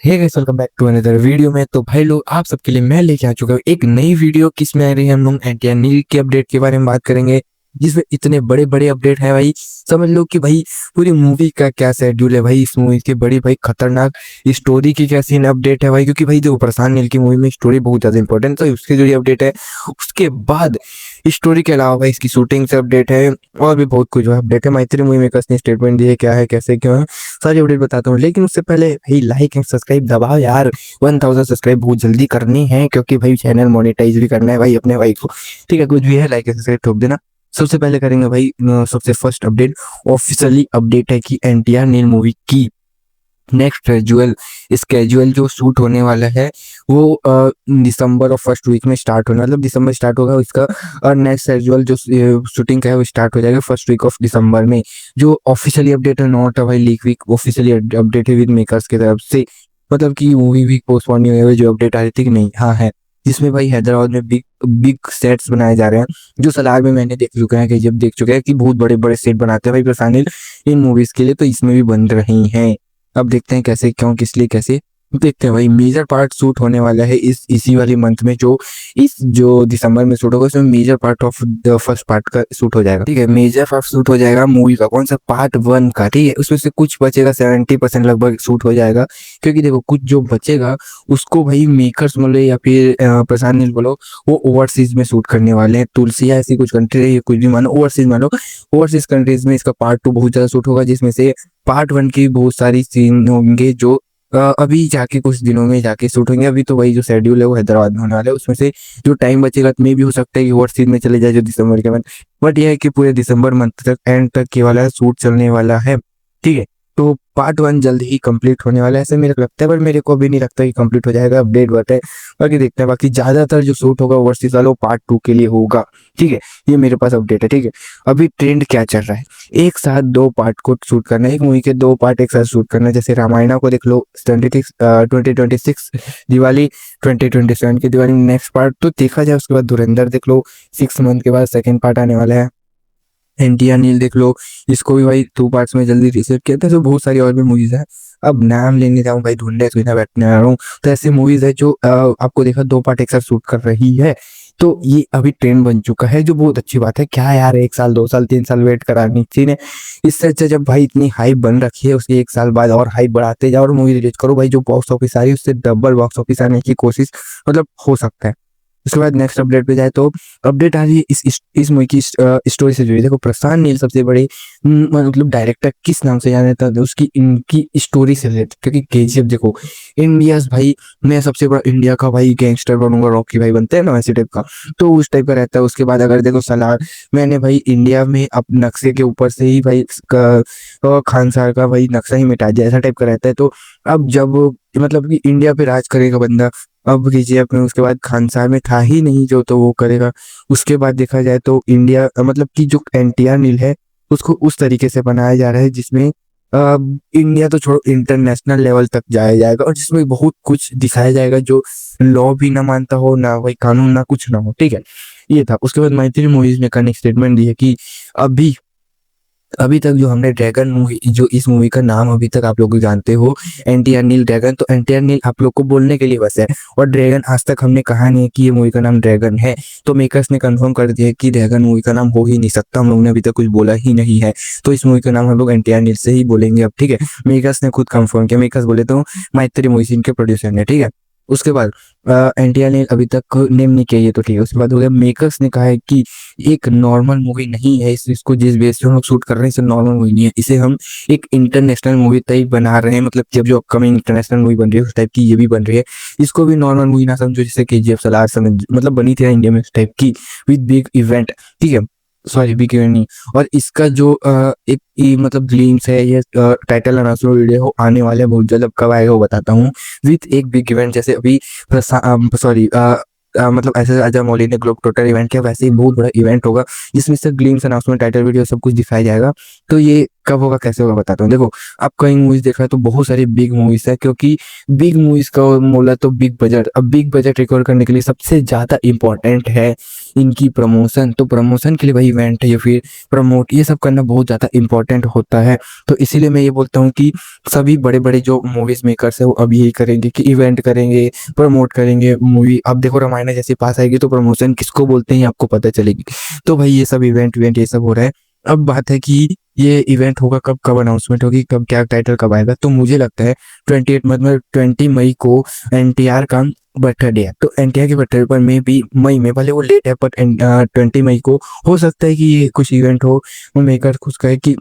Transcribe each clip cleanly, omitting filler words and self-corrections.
Hey guys, welcome back to another video में। तो भाई लोग, आप सबके लिए मैं लेके आ चुका हूँ एक नई वीडियो। किसमें आ रही है, हम लोग एनटीआर नील के अपडेट के बारे में बात करेंगे, जिसमें इतने बड़े बड़े अपडेट है भाई। समझ लो कि भाई पूरी मूवी का क्या शेड्यूल है भाई, इस मूवी के बड़ी भाई खतरनाक स्टोरी की क्या सीन अपडेट है भाई। क्योंकि भाई देखो, प्रशांत नील की मूवी में स्टोरी बहुत ज्यादा इंपॉर्टेंट है, तो उसके जो ये अपडेट है उसके बाद स्टोरी के अलावा भाई इसकी शूटिंग से अपडेट है और भी बहुत कुछ अपडेट है। मैत्री मूवी मेकर्स ने स्टेटमेंट दिए, क्या है कैसे क्यों है, सारी अपडेट बताता हूँ। लेकिन उससे पहले भाई लाइक एंड सब्सक्राइब दबाओ यार। 1000 सब्सक्राइब बहुत जल्दी करनी है, क्योंकि भाई चैनल मोनेटाइज भी करना है भाई अपने भाई को। ठीक है, कुछ भी है लाइक एंड सब्सक्राइब ठोक देना। सबसे पहले करेंगे भाई सबसे फर्स्ट अपडेट। ऑफिशियली अपडेट है कि एनटीआर नील मूवी की नेक्स्ट स्केजुअल जो शूट होने वाला है वो दिसंबर और फर्स्ट वीक में स्टार्ट होना, मतलब दिसंबर स्टार्ट होगा इसका। नेक्स्ट शेड्यूल जो शूटिंग का है वो स्टार्ट हो जाएगा फर्स्ट वीक ऑफ दिसंबर में। जो ऑफिशियली अपडेट है, नॉट भाई लीक वीक, ऑफिशियली अपडेट है विद मेकर्स की तरफ से। मतलब कि मूवी वीक पोस्टपोन नहीं हुई, जो अपडेट आ रही थी कि नहीं, हाँ है। जिसमें भाई हैदराबाद में बिग बिग सेट्स बनाए जा रहे हैं, जो सलार में मैंने देख चुका है कि जब देख चुके हैं कि बहुत बड़े बड़े सेट बनाते हैं भाई प्रशांत नील इन मूवीज के लिए, तो इसमें भी बन रही हैं। अब देखते हैं कैसे, क्यों, किस लिए, कैसे देखते हैं भाई। मेजर पार्ट शूट होने वाला है इसी वाली मंथ में, जो दिसंबर में शूट होगा, उसमें major part of the first part का शूट हो जाएगा। ठीक है, मेजर पार्ट शूट हो जाएगा मूवी का, कौन सा, पार्ट 1 का। ठीक है, उसमें से कुछ बचेगा, 70% लगभग शूट हो जाएगा। क्योंकि देखो, कुछ जो बचेगा उसको भाई मेकर्स बोलो या फिर प्रशांत नील बोलो, वो ओवरसीज में शूट करने वाले हैं। तुलसी या ऐसी कुछ कंट्री है, कुछ भी मानो, ओवरसीज मानो। ओवरसीज कंट्रीज में इसका पार्ट 2 बहुत ज्यादा शूट होगा, जिसमें से पार्ट 1 की बहुत सारी सीन होंगे जो अभी जाके कुछ दिनों में जाके शूट होंगे। अभी तो वही जो शेड्यूल है वो हैदराबाद में होने वाला है, उसमें से जो टाइम बचेगा मे भी हो सकता है कि ओवरसीज में चले जाए जो दिसंबर के मंथ। बट यह है कि पूरे दिसंबर मंथ तक, एंड तक के वाला शूट चलने वाला है। ठीक है, तो पार्ट 1 जल्द ही कंप्लीट होने वाला है, ऐसे मेरे को लगता है। पर मेरे को अभी नहीं लगता कि कंप्लीट हो जाएगा, अपडेट बताए। बाकी देखते हैं, बाकी ज्यादातर जो शूट होगा ओवरसीज वाला वो पार्ट 2 के लिए होगा। ठीक है, ये मेरे पास अपडेट है। ठीक है, अभी ट्रेंड क्या चल रहा है, एक साथ 2 पार्ट को शूट करना है, एक मूवी के 2 पार्ट एक साथ शूट करना है। जैसे रामायणा को देख लो, 2026 दिवाली, 2027 की दिवाली नेक्स्ट पार्ट तो देखा जाए। उसके बाद धुरंधर देख लो, 6 मंथ के बाद सेकंड पार्ट आने वाला है। एनटीआर नील देख लो, इसको भी भाई 2 पार्ट्स में जल्दी रिसेट किया था। तो बहुत सारी और भी मूवीज है, अब नाम लेने जाऊँ भाई ढूंढने तो इतना बैठने आ रहा हूँ। तो ऐसी मूवीज है जो आपको देखा 2 पार्ट एक साथ शूट कर रही है। तो ये अभी ट्रेंड बन चुका है, जो बहुत अच्छी बात है। क्या यार, 1 साल 2 साल 3 साल वेट करानी चाहिए ना। इससे अच्छा जब भाई इतनी हाइप बन रखी है, उसके 1 साल बाद और हाइप बढ़ाते जाओ और मूवी रिलीज करो भाई। जो बॉक्स ऑफिस आ रही है उससे डबल बॉक्स ऑफिस आने की कोशिश मतलब हो सकता है। उसके बाद नेक्स्ट अपडेट पे जाए तो अपडेट आ रही है इस मूवी की स्टोरी से जुड़ी। देखो, प्रशांत नील सबसे बड़े मतलब डायरेक्टर किस नाम से जाना जाता है, उसकी इनकी स्टोरी से रिलेटेड। क्योंकि केजीएफ देखो, इंडिया भाई, मैं सबसे बड़ा इंडिया का भाई गैंगस्टर बनूंगा, रॉकी भाई बनते हैं ना, वैसे टाइप का। तो उस टाइप का रहता है। उसके बाद अगर देखो सलार, मैंने भाई इंडिया में अब नक्शे के ऊपर से ही भाई खान साहब का भाई नक्शा ही मिटा दिया, ऐसा टाइप का रहता है। तो अब जब मतलब कि इंडिया पे राज करेगा बंदा, अब केजीएफ में उसके बाद खानसार में था ही नहीं जो, तो वो करेगा। उसके बाद देखा जाए तो इंडिया मतलब कि जो एनटीआर नील है उसको उस तरीके से बनाया जा रहा है जिसमें इंडिया तो छोड़ो, इंटरनेशनल लेवल तक जाया जाएगा, और जिसमें बहुत कुछ दिखाया जाएगा जो लॉ भी ना मानता हो, ना भाई कानून, ना कुछ ना हो। ठीक है, ये था। उसके बाद मैत्री मूवीज ने कल एक स्टेटमेंट दी है कि अभी अभी तक जो हमने ड्रैगन मूवी, जो इस मूवी का नाम अभी तक आप लोग जानते हो एनटीआर नील ड्रैगन, तो एनटीआर नील आप लोग को बोलने के लिए बस है, और ड्रैगन आज तक हमने कहा नहीं है कि ये मूवी का नाम ड्रैगन है। तो मेकर्स ने कंफर्म कर दिया कि ड्रैगन मूवी का नाम हो ही नहीं सकता, हम लोग ने अभी तक कुछ बोला ही नहीं है। तो इस मूवी का नाम हम लोग एनटीआर नील से ही बोलेंगे अब। ठीक है, मेकर्स ने खुद कंफर्म किया। मेकर्स बोले तो मैत्री मूवीज इनके प्रोड्यूसर ने। ठीक है, उसके बाद एनटीआर ने अभी तक नेम नहीं किया, ये तो ठीक है। उसके बाद हो गया, मेकर्स ने कहा है कि एक नॉर्मल मूवी नहीं है, इसको जिस बेस पे हम लोग शूट कर रहे हैं इसे नॉर्मल मूवी नहीं है, इसे हम एक इंटरनेशनल मूवी टाइप बना रहे हैं। मतलब जब जो अपकमिंग इंटरनेशनल मूवी बन रही है उस टाइप की ये भी बन रही है। इसको भी नॉर्मल मूवी ना समझो, जैसे केजीएफ सलार समझ, मतलब बनी थी इंडिया में उस टाइप की, विद बिग इवेंट। ठीक है, सॉरी बिग इवेंट नहीं। और इसका जो एक मतलब ग्लिम्स है, ये टाइटल अनाउंसमेंट वीडियो आने वाले हैं बहुत जल्द। अब कब आएगा वो बताता हूँ। विथ एक बिग इवेंट, जैसे अभी सॉरी मतलब ऐसे राजा मौली ने ग्लोब टोटल इवेंट किया, वैसे ही बहुत बड़ा इवेंट होगा जिसमें से ग्लिम्स, अनाउंसमेंट, टाइटल वीडियो सब कुछ दिखाया जाएगा। तो ये कब होगा, कैसे होगा, बताता हूँ। देखो, आप कई मूवीज देख रहे हो तो बहुत सारी बिग मूवीज है, क्योंकि बिग मूवीज का मोला तो बिग बजट। अब बिग बजट रिकॉर्ड करने के लिए सबसे ज्यादा इंपॉर्टेंट है इनकी प्रमोशन, तो प्रमोशन के लिए भाई इवेंट या फिर प्रमोट ये सब करना बहुत ज़्यादा इम्पोर्टेंट होता है। तो इसीलिए मैं ये बोलता हूँ कि सभी बड़े-बड़े जो मूवीज़ मेकर्स हैं वो अब यही करेंगे कि इवेंट करेंगे, प्रमोट करेंगे मूवी। अब देखो रामायण जैसे पास आएगी तो प्रमोशन किसको बोलते हैं ये आपको पता चलेगी। तो भाई ये सब इवेंट ये सब हो रहा है। अब बात है कि ये इवेंट होगा कब, कब अनाउंसमेंट होगी, कब क्या टाइटल कब आएगा। तो मुझे लगता है 28 मतलब 20 मई को एनटीआर का बर्थडे है। तो एनटीआर के बर्थडे पर मे बी मई में, भले वो लेट है बट 20 मई को हो सकता है कि ये कुछ इवेंट हो, वो मेकर कुछ कहे कि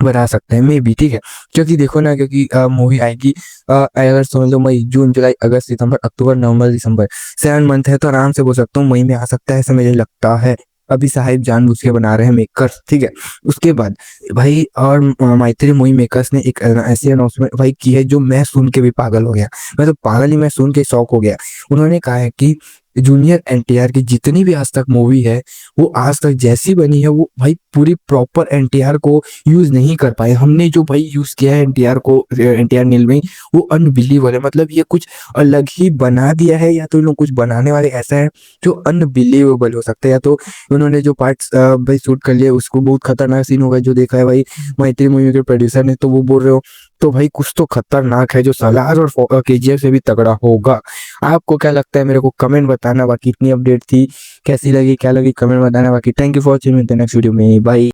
बना सकते हैं मे बी, ठीक है। क्योंकि देखो ना, क्योंकि मूवी आएगी अगर समझ लो मई, जून, जुलाई, अगस्त, सितंबर, अक्टूबर, नवंबर, दिसंबर 7 मंथ है, तो आराम से बोल सकता हूँ मई में आ सकता है, ऐसा मुझे लगता है। अभी साहिब जानबूझ के बना रहे हैं मेकर्स, ठीक है। उसके बाद भाई और मैत्री मूवी मेकर्स ने एक ऐसी अनाउंसमेंट भाई की है जो मैं सुन के भी पागल हो गया। मैं तो पागल ही, मैं सुन के शौक हो गया। उन्होंने कहा है कि जूनियर एनटीआर की जितनी भी आज तक मूवी है वो आज तक जैसी बनी है वो भाई पूरी प्रॉपर एनटीआर को यूज नहीं कर पाए। हमने जो भाई यूज किया है एनटीआर को, एनटीआर नील में, वो अनबिलीवेबल है। मतलब ये कुछ अलग ही बना दिया है, या तो इन लोग कुछ बनाने वाले ऐसा है जो अनबिलीवेबल हो सकता है। या तो उन्होंने जो पार्ट्स भाई शूट कर लिए उसको बहुत खतरनाक सीन होगा जो देखा है भाई मैत्री मूवी के प्रोड्यूसर ने, तो वो बोल रहे हो। तो भाई कुछ तो खतरनाक है जो सलार और केजीएफ से भी तगड़ा होगा। आपको क्या लगता है मेरे को कमेंट बताना। बाकी इतनी अपडेट थी, कैसी लगी क्या लगी कमेंट बताना। बाकी थैंक यू फॉर वॉचिंग, मिलते हैं नेक्स्ट वीडियो में, बाय।